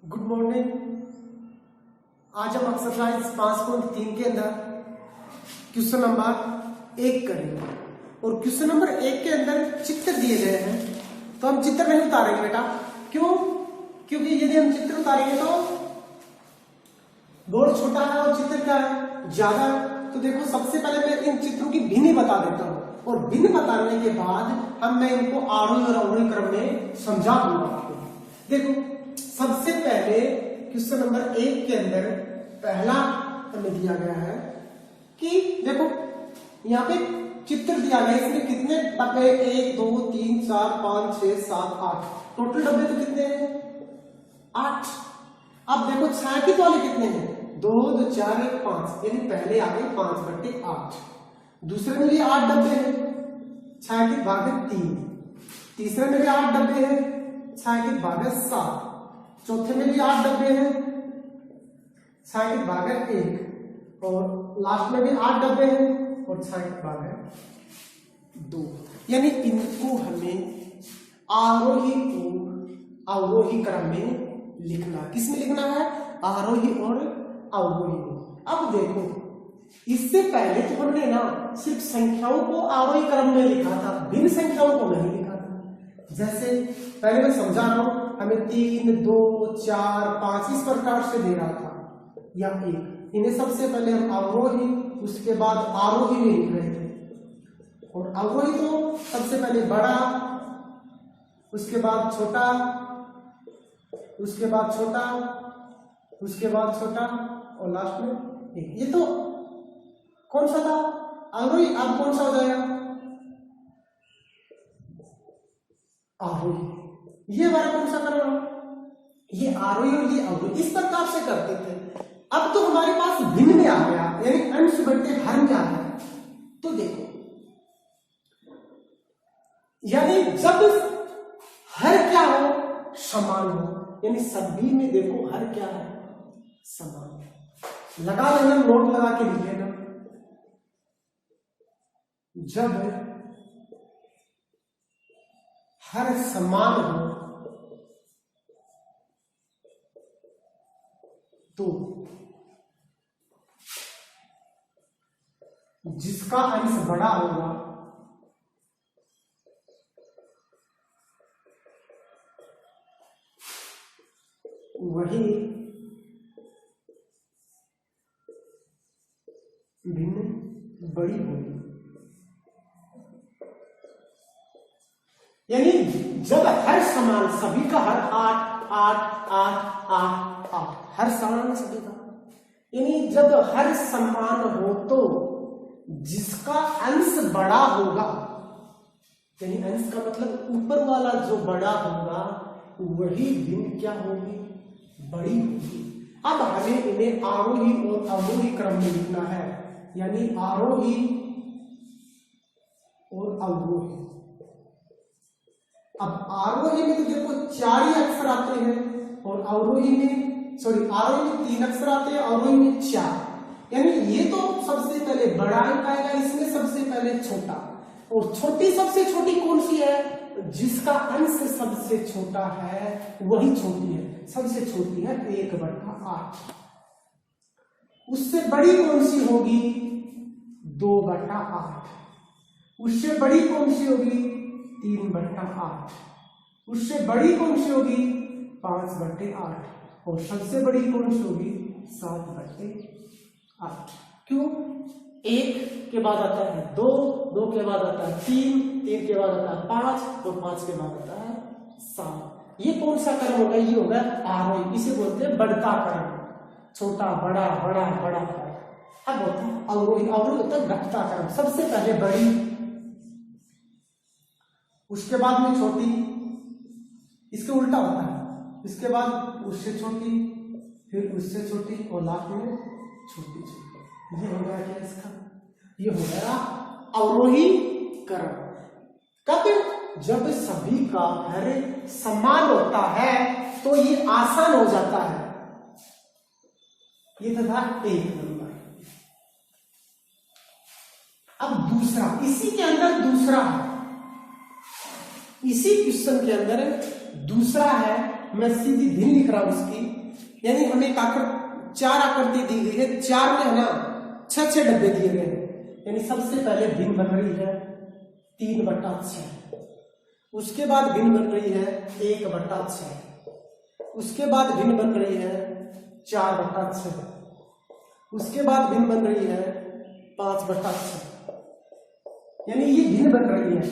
Good morning. आज हम exercise 5.3 के अंदर क्वेश्चन नंबर 1 करेंगे और क्वेश्चन नंबर 1 के अंदर चित्र दिए गए हैं तो हम चित्र नहीं उतारेंगे बेटा। क्यों? क्योंकि यदि हम चित्र उतारेंगे तो बोर्ड छोटा है और चित्र क्या है ज्यादा है। तो देखो, सबसे पहले मैं इन चित्रों की भिन्न बता देता हूँ और भिन्न बताने के बाद मैं इनको आरोही और अवरोही क्रम में समझा दूंगा आपको। देखो, सबसे पहले क्वेश्चन नंबर 1 के अंदर पहला हमें दिया गया है कि देखो, यहाँ पे चित्र दिया गया है। इसमें कितने डब्बे? 1 2 3 4 5 6 7 8। टोटल डब्बे तो कितने हैं? 8। अब देखो, छायांकित वाले कितने हैं? 2 2 4 1 5, यानी पहले आ गए 5/8। दूसरे में भी 8 डब्बे हैं, छायांकित भाग है 3। तीसरे में भी 8 डब्बे हैं, छायांकित भाग है 7। चौथे में भी 8 डब्बे हैं, छायांकित भाग है 1। और लास्ट में भी 8 डब्बे हैं और छायांकित भाग है 2। यानी इनको हमें आरोही और अवरोही क्रम में लिखना। किस में लिखना है? आरोही और अवरोही में। अब देखो, इससे पहले तो हमने ना सिर्फ संख्याओं को आरोही क्रम में लिखा था, भिन्न संख्याओं को नहीं लिखा था। जैसे पहले मैं समझा रहा हूं, हमें 3 2 4 5 इस प्रकार से दे रहा था या 1। इन्हें सबसे पहले हम अवरोही, उसके बाद आरोही में लिख रहे थे। और अवरोही तो सबसे पहले बड़ा, उसके बाद छोटा, उसके बाद छोटा, उसके बाद छोटा और लास्ट में 1। ये तो कौन सा था? अवरोही। अब कौन सा हो जाएगा? आरोही। ये वाला कौन सा कर रहा हूं? ये आरोही और ये अवरोही। इस प्रकार से करते थे। अब तो हमारे पास भिन्न में आ गया, यानी अंश बटे हर में आ गया। तो देखो, यानी जब हर क्या हो? समान हो। यानी सभी में देखो हर क्या है? समान। लगा लेना, नोट लगा के लिख लेना। जब हर समान हो तो जिसका अंश बड़ा होगा वही भिन्न बड़ी होगी। यानी जब हर समान, सभी का हर 8 8 8 8 8, हर समान सभी का, यानी जब हर समान हो तो जिसका अंश बड़ा होगा, यानी अंश का मतलब ऊपर वाला जो बड़ा होगा वही भिन्न क्या होगी? बड़ी होगी। अब हमें इन्हें आरोही और अवरोही क्रम में लिखना है, यानी आरोही और अवरोही। अब आरोही में तो देखो 4 ही अक्षर आते हैं और अवरोही में, आरोही में 3 अक्षर आते हैं, अवरोही में 4। यानी ये तो सबसे पहले बड़ा अंक आएगा, इसमें सबसे पहले छोटा। और छोटी, सबसे छोटी कौन सी है? जिसका अंश सबसे छोटा है वही छोटी है। सबसे छोटी है 1/8। उससे बड़ी कौन सी होगी? 2/8। उससे बड़ी कौन सी होगी? 3/8। उससे बड़ी कौन सी होगी? 5/8। और सबसे बड़ी कौन सी होगी? 7/8। क्यों? 1 के बाद आता है 2, 2 के बाद आता है 3, 3 के बाद आता है 5 और 5 के बाद आता है 7। ये कौन सा क्रम होगा? ये होगा आरोही। इसे बोलते हैं बढ़ता क्रम। छोटा बड़ा बड़ा बड़ा। अब होता है अवरोही। अवरोही होता है घटता क्रम। सबसे पहले बड़ी, उसके बाद में छोटी, इसके उल्टा होता है। इसके बाद उससे छोटी, फिर उससे छोटी और लास्ट में छोटी छोटी। ये हो गया क्या इसका? ये हो गया अवरोही क्रम। कब? जब सभी का हर समान होता है तो ये आसान हो जाता है। ये था 1 नंबर। अब दूसरा, इसी के अंदर दूसरा है, इसी क्वेश्चन के अंदर दूसरा है मैं सीधी भिन्न लिख रहा हूं उसकी, यानी हमें एक चार आकृति दी गई है, चार में है ना 6 डब्बे दिए गए हैं, यानी सबसे पहले भिन्न बन रही है 3/6, उसके बाद भिन्न बन रही है 1/6, उसके बाद भिन्न बन रही है 4/6, उसके बाद भिन्न बन रही है 5/6, यानी ये भिन्न बन रही है।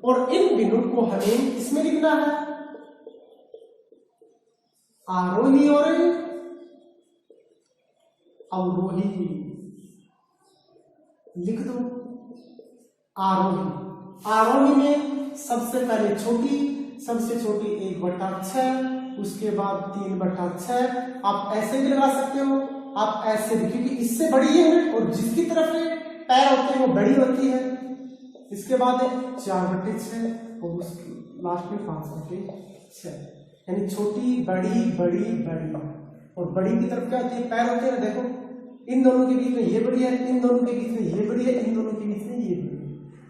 और इन भिन्नों को हमें इसमें लिखना है, आरोही और अवरोही लिख दो। आरोही में सबसे पहले सबसे छोटी 1/6, उसके बाद 3/6। आप ऐसे भी लगा सकते हो, आप ऐसे भी, क्योंकि इससे बड़ी है और जिसकी तरफ पैर होते हैं वो बड़ी होती है। इसके बाद 4/6 और उसके लास्ट में 5/6, यानी छोटी बड़ी बड़ी बड़ी, और बड़ी की तरफ क्या होती है, पैर होते हैं। देखो इन दोनों के बीच में ये बड़ी है, इन दोनों के बीच में ये बड़ी है, इन दोनों के बीच में ये बड़ी है।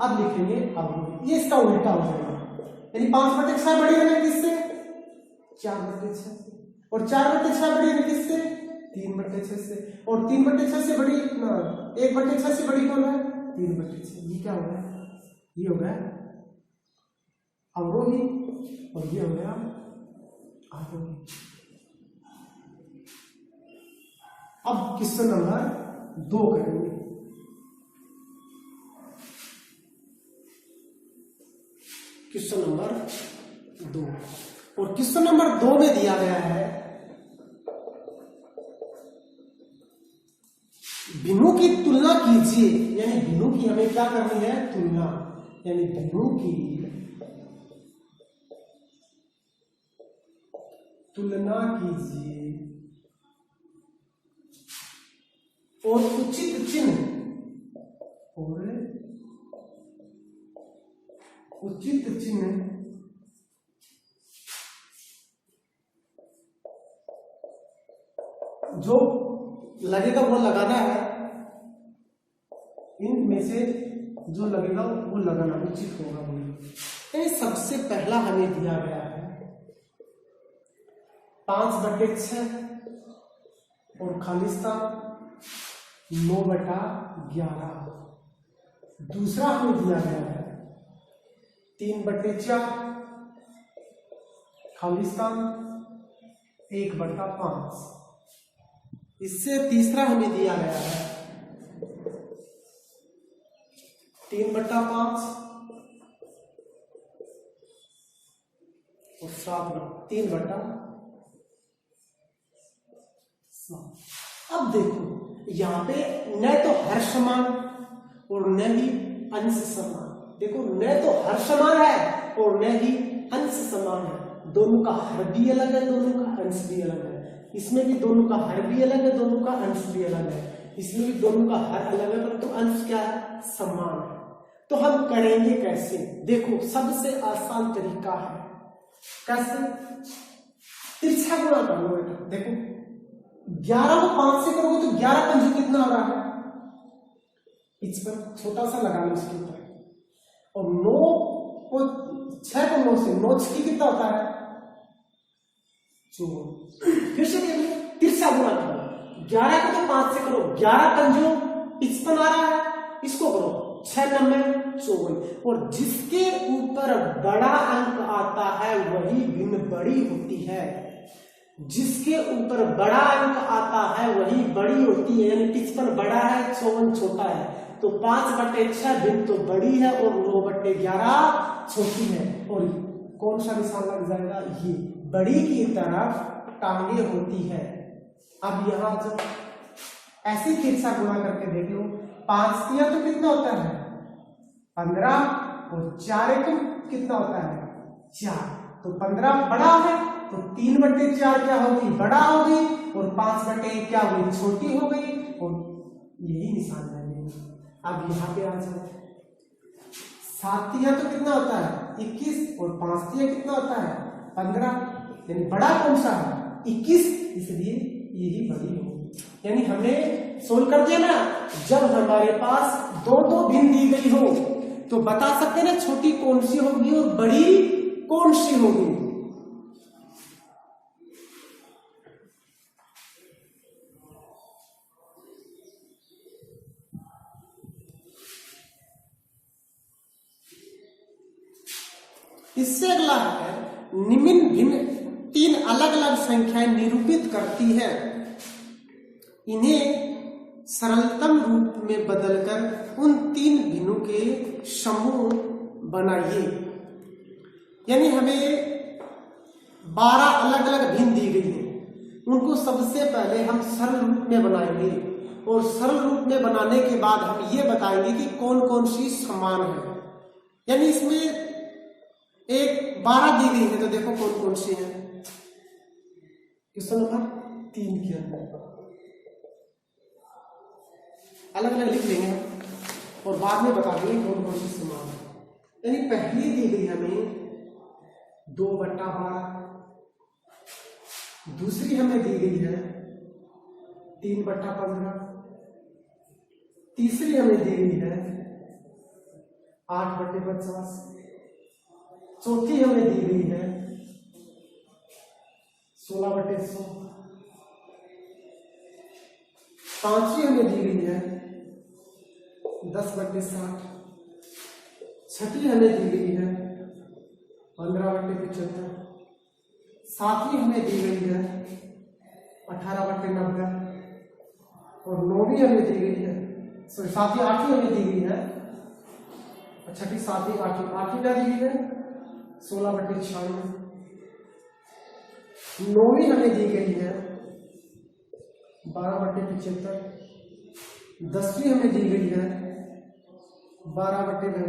अब लिखेंगे अब ये इसका उल्टा हो जाएगा, यानी 5/6 बड़ी है किससे, 4/6 से, और 4/6 बड़ी है किससे, 3/6 से, और 3/6 से बड़ी 1/6 से बड़ी कौन है, 3/6। ये क्या हो गया, ये हो गया अवरोही और ये हो गया आरोही। अब क्वेश्चन नंबर 2 करेंगे। क्वेश्चन नंबर 2, और क्वेश्चन नंबर 2 में दिया गया है भिन्नों की तुलना कीजिए, यानी भिन्नों की हमें क्या करनी है, तुलना, यानी भिन्नों की तुलना कीजिए और उचित चिन्ह जो लगेगा वो लगाना है, इनमें से जो लगेगा वो लगाना उचित होगा। बोलिए सबसे पहला हमें दिया गया है 5/6 और खालिस्तान 9/11। दूसरा हमें दिया गया है 3/4 खालिस्तान 1/5। इससे तीसरा हमें दिया गया है 3/5 और 3/7। अब देखो यहाँ पे न तो हर समान और न ही अंश समान। देखो न तो हर समान है और न ही अंश समान है, दोनों का हर भी अलग है, दोनों का अंश भी अलग है। इसमें भी दोनों का हर भी अलग है, दोनों का अंश भी अलग है। इसमें भी दोनों का हर अलग है, परंतु अंश क्या है, समान है। तो हम करेंगे कैसे, देखो सबसे आसान तरीका है, कैसे, तिरछा गुणा कर लो बेटा। देखो 11 को 5 से करोगे तो 11 पंजे कितना हो रहा है, इस पर छोटा सा लगा लो इसके ऊपर, और 9 को 6 को 9 से 9 6 कितना होता है, 54। फिर से देखिए तिरछा गुणा करो, 11 को तो 5 से करो, 11 पंजों 55 आ रहा है, इसको करो 6 9 54, और जिसके ऊपर बड़ा अंक आता है वही भिन्न बड़ी होती है। जिसके ऊपर बड़ा अंक आता है वही बड़ी होती है, यानी 55 बड़ा है 54 छोटा है, तो 5/6 भिन्न तो बड़ी है और 9/11 छोटी है। और कौन सा निशान लग जाएगा, ये बड़ी की तरफ टांगे होती है। अब यहां जब ऐसे तिरछा गुणा करके देख लो, 5 तिया तो कितना होता है 15 और 4 एकम कितना होता है 4, तो 15 बड़ा है तो 3/4 क्या होगी, बड़ा होगी, और 5/1 क्या हुई, छोटी हो गई, और यही निशान है। अब यहाँ पे आ जाओ, 7 तिया तो कितना होता है 21, और 5 तिया कितना होता है 15, यानी बड़ा कौन सा है 21, इसलिए यही बड़ी होगी। यानी हमने सोल्व कर दिया ना। जब हमारे पास दो भिन्न दी गई हो तो बता सकते हैं ना छोटी कौन सी होगी और बड़ी कौन सी होगी। इससे अगला है निम्न भिन्न 3 अलग अलग संख्याएं निरूपित करती है, इन्हें सरलतम रूप में बदलकर उन 3 भिन्नों के समूह बनाइए। यानी हमें 12 अलग अलग भिन्न दी गई है, उनको सबसे पहले हम सरल रूप में बनाएंगे और सरल रूप में बनाने के बाद हम ये बताएंगे कि कौन कौन सी समान है। यानी इसमें एक 12 दी गई है, तो देखो कौन कौन सी है। क्वेश्चन नंबर 3 के अंदर अलग अलग लिख लेंगे और बाद में बता देंगे कौन कौन सी समान है। यानी पहली दी गई हमें 2/12, दूसरी हमें दी गई है 3/15, तीसरी हमें दी गई है 8/50, चौथी हमें दी गई है 16/100, पांचवी हमें दी गई है 10/60, छठी हमें दी गई है 15/75, सातवीं हमें दी गई है 18/90 और नौवीं हमें दी गई है, सॉरी सातवीं 8वीं हमें दी गई है, छठी 7वीं 8वीं क्या दी गई है 16/96, नौवीं हमें दी गई है 12/75, 10वीं हमें दी गई है 12/72,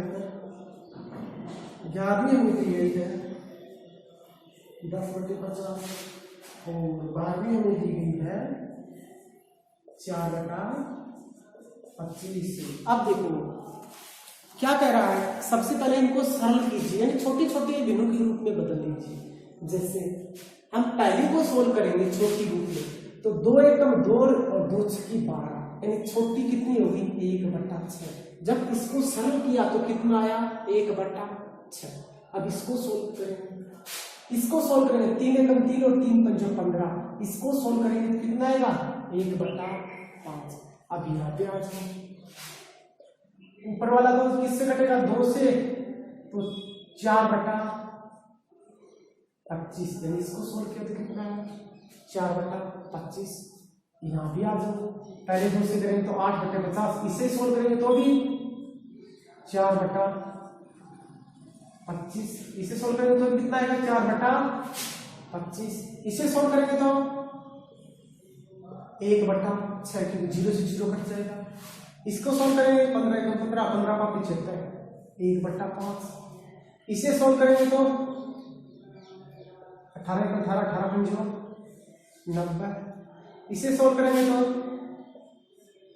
11वीं हमें दी गई है 10/50 और 12वीं हमें दी गई है 4/25। अब देखो क्या कह रहा है, सबसे पहले इनको सरल कीजिए, यानी छोटी छोटी भिन्नों के रूप में बदल लीजिए। जैसे हम पहली को सोल्व करेंगे छोटी रूप में, तो 2 एकम 2 और 2 छकी 12, यानी छोटी कितनी होगी 1/6। जब इसको सरल किया तो कितना आया 1/6। अब इसको सोल्व करेंगे, इसको सोल्व करेंगे 3 एकम 3 और 3 पंचो 15, इसको सोल्व करेंगे तो कितना आएगा 1/5। अब यहाँ पे आ जाओ, ऊपर वाला 2 किससे कटेगा 2 से, तो 4/25, यानी इसको सोल्व किया तो कितना है 4/25। यहाँ भी आ जाओ, पहले 2 से करेंगे तो 8/50, इसे सोल्व करेंगे तो भी 4/25, इसे सोल्व करेंगे तो कितना आएगा 4/25, इसे सोल्व करेंगे तो 1/6, क्योंकि 0 से 0 कट जाएगा। इसको सोल्व करेंगे 15 एकम 15, 15/75, 1/5, इसे सोल्व करेंगे तो 18 एकम 18, 18 90, इसे सोल्व करेंगे तो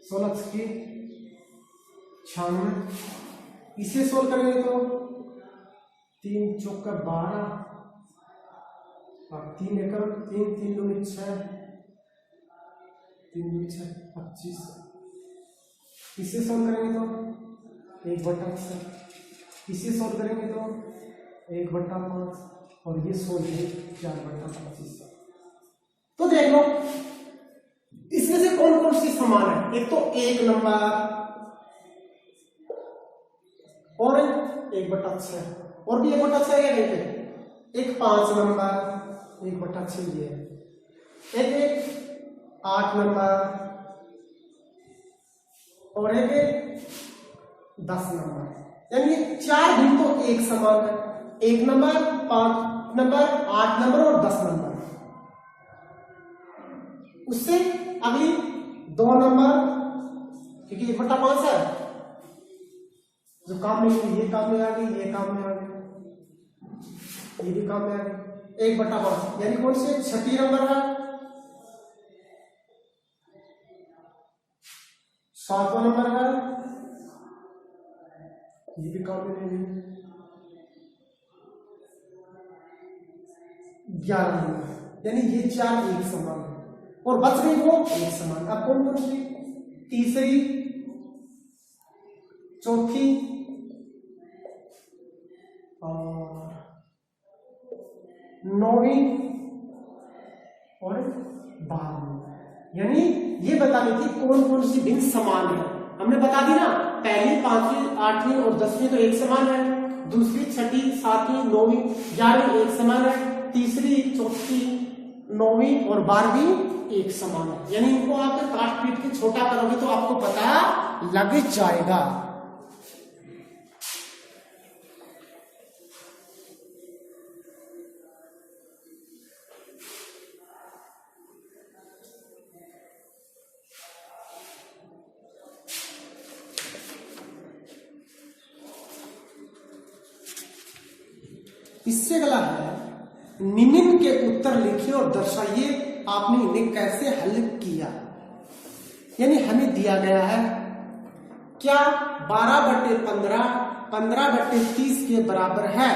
16 छक्के 96, इसे सोल्व करेंगे तो 3 चौका 12 और 3 एकम 3 3 दूनी 6, 3 दूनी 6 25, इसे सोल्व करेंगे तो 1/6, इसे सोल्व करेंगे तो 1/5 और ये सोल्व है 4/25। तो देख लो इसमें से कौन कौन सी समान है। एक तो 1 नंबर और 1/6 और भी 1/6 है कहीं पे, एक 5 नंबर 1/6 ये है, एक 8 नंबर और एक 10 नंबर, यानी 4 भिन्न तो एक समान है, 1 नंबर 5 नंबर 8 नंबर और 10 नंबर। उससे अभी 2 नंबर, क्योंकि 1/5 है, जो काम में ये काम में आ गई, ये काम में आ गई, ये भी काम में आ गई, 1/5, यानी कौन से 36 नंबर है, 7वां नंबर है, ये भी काम में नहीं है, 11 नंबर, यानी ये 4 एक समान है और बच गई वो एक समान। अब कौन कौन सी, तीसरी, चौथी और 9वीं और 12वीं, यानी ये बतानी थी कौन कौन सी भिन्न समान है। हमने बता दी ना, पहली 5वीं 8वीं और 10वीं तो एक समान है, दूसरी, छठी, सातवीं, नौवीं, 11वीं एक समान है, तीसरी, चौथी, 9वीं और 12वीं एक समान है। यानी इनको आप काट पीट के छोटा करोगे तो आपको पता लग जाएगा। इससे अगला है, निम्न के उत्तर लिखिए और दर्शाइए आपने इन्हें कैसे हल किया। यानी हमें दिया गया है क्या 12/15 15/30 के बराबर है।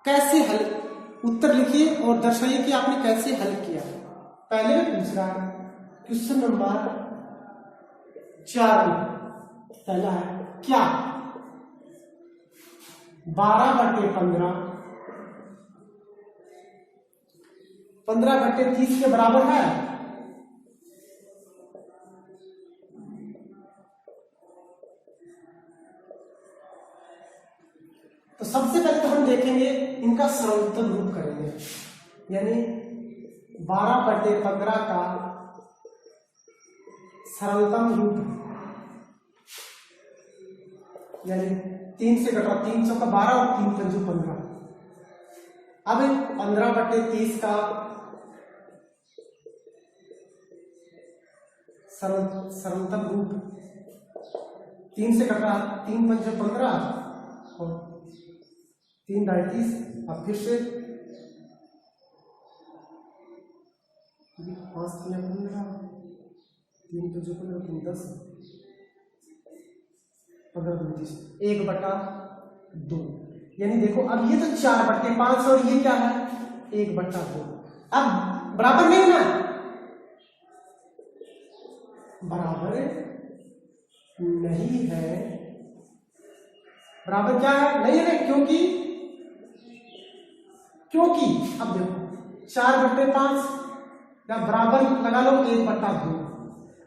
कैसे हल, उत्तर लिखिए और दर्शाइए कि आपने कैसे हल किया। पहले में पूछ रहा है क्वेश्चन नंबर 4 में पहला है क्या 12/15 15/30 के बराबर है। तो सबसे पहले तो हम देखेंगे इनका सरलतम रूप करेंगे, यानी 12/15 का सरलतम रूप, यानी 3 से घटा 3 चौका 12 और 3 पंजो 15। अब 15/30 का सरलतम रूप, 3 से घटा 3 पंजो 15 और 3 30। अब फिर से 5 3 15 3 पंजो 15 3 10 15 1/2। यानी देखो अब ये तो 4/5 और ये क्या है 1/2। अब बराबर नहीं ना, बराबर नहीं है, बराबर क्या है नहीं है, क्योंकि अब देखो 4/5 या बराबर लगा लो 1/2।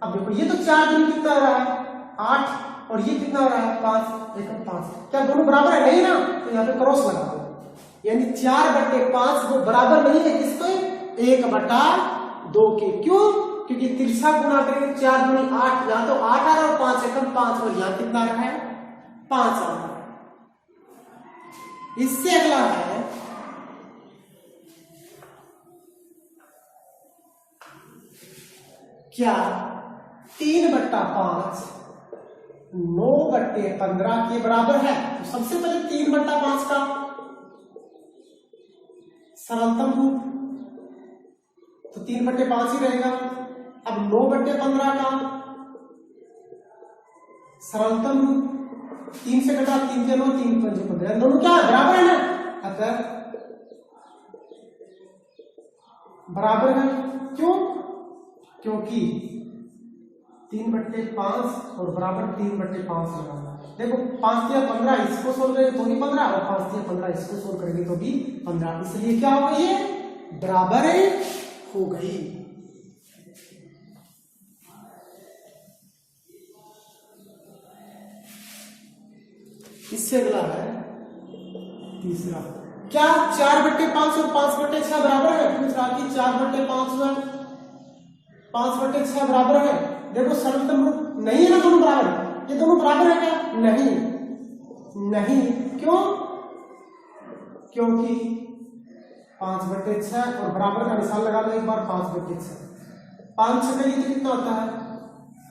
अब देखो ये तो 4 दूनी कितना हो रहा है 8 और ये कितना हो रहा है 5 1 5, क्या दोनों बराबर है नहीं ना, तो यहाँ पे क्रॉस लगा दो। यानी 4/5 वो बराबर नहीं है किसके 1/2 के। क्यों, क्योंकि तिरछा गुणा करेंगे 4 दूनी 8, यहाँ तो 8 आ रहा है और 5 एकम 5 और यहाँ कितना आ रहा है 5 आ रहा है। इससे अगला है क्या 3/5 9/15 के बराबर है। तो सबसे पहले 3/5 का सरलतम रूप, तो 3/5 ही रहेगा। अब 9/15 का सरलतम रूप, 3 से घटा 3 के 9 3 5 15, दोनों क्या है बराबर है ना, अतः बराबर है। क्यों, क्योंकि 3/5 और बराबर 3/5 लगाना। देखो 5 या 15 इसको सोल्व करेंगे तो भी 15 और 5 या 15 इसको सोल्व करेंगे तो भी 15, इसलिए क्या हो गई है बराबर हो गई। इससे अगला है तीसरा, क्या 4/5 और 5/6 बराबर है। पूछ रहा कि 4/5 और 5/6 बराबर है। देखो सरलतम रूप नहीं है ना, दोनों बराबर, ये दोनों बराबर है क्या नहीं, क्यों, क्योंकि 5/6 और बराबर का निशान लगा लो एक बार 5/6, 5 से करिए तो कितना होता है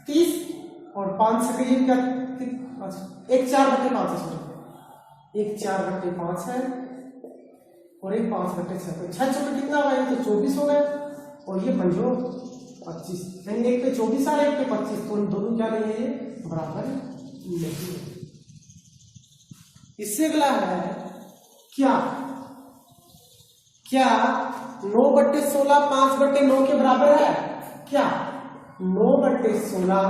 30 और 5 से करिए क्या, अच्छा एक 4/5 है, एक 4/5 है और एक 5/6, तो 6 चौके कितना हुआ, ये तो 24 हो गए और ये पंजो 25, यानी एक पे 24 आ एक पे 25, तो दोनों क्या नहीं है ये बराबर नहीं है। इससे अगला है क्या 9/16 5/9 के बराबर है। क्या 9/16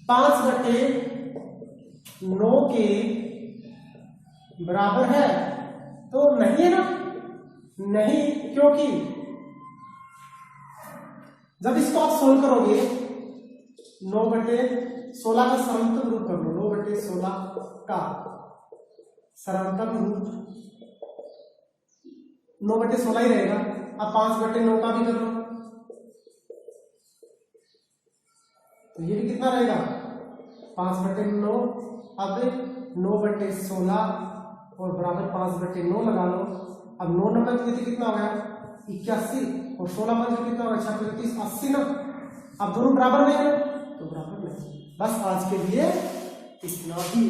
5/9 के बराबर है, तो नहीं है ना, नहीं, क्योंकि जब इसको आप सोल्व करोगे 9/16 16 का सरलतम रूप कर लो, 9/16 का सरलतम रूप 9/16 ही रहेगा। अब 5/9 का भी कर लो, तो ये भी कितना रहेगा 5/9। अब 9/16 और बराबर 5/9 लगा लो। अब 9 नंबर की कितना हो गया 81 और 16 मंथ कितना होगा 36 80 ना। अब दोनों बराबर नहीं है तो बराबर नहीं। बस आज के लिए इतना ही।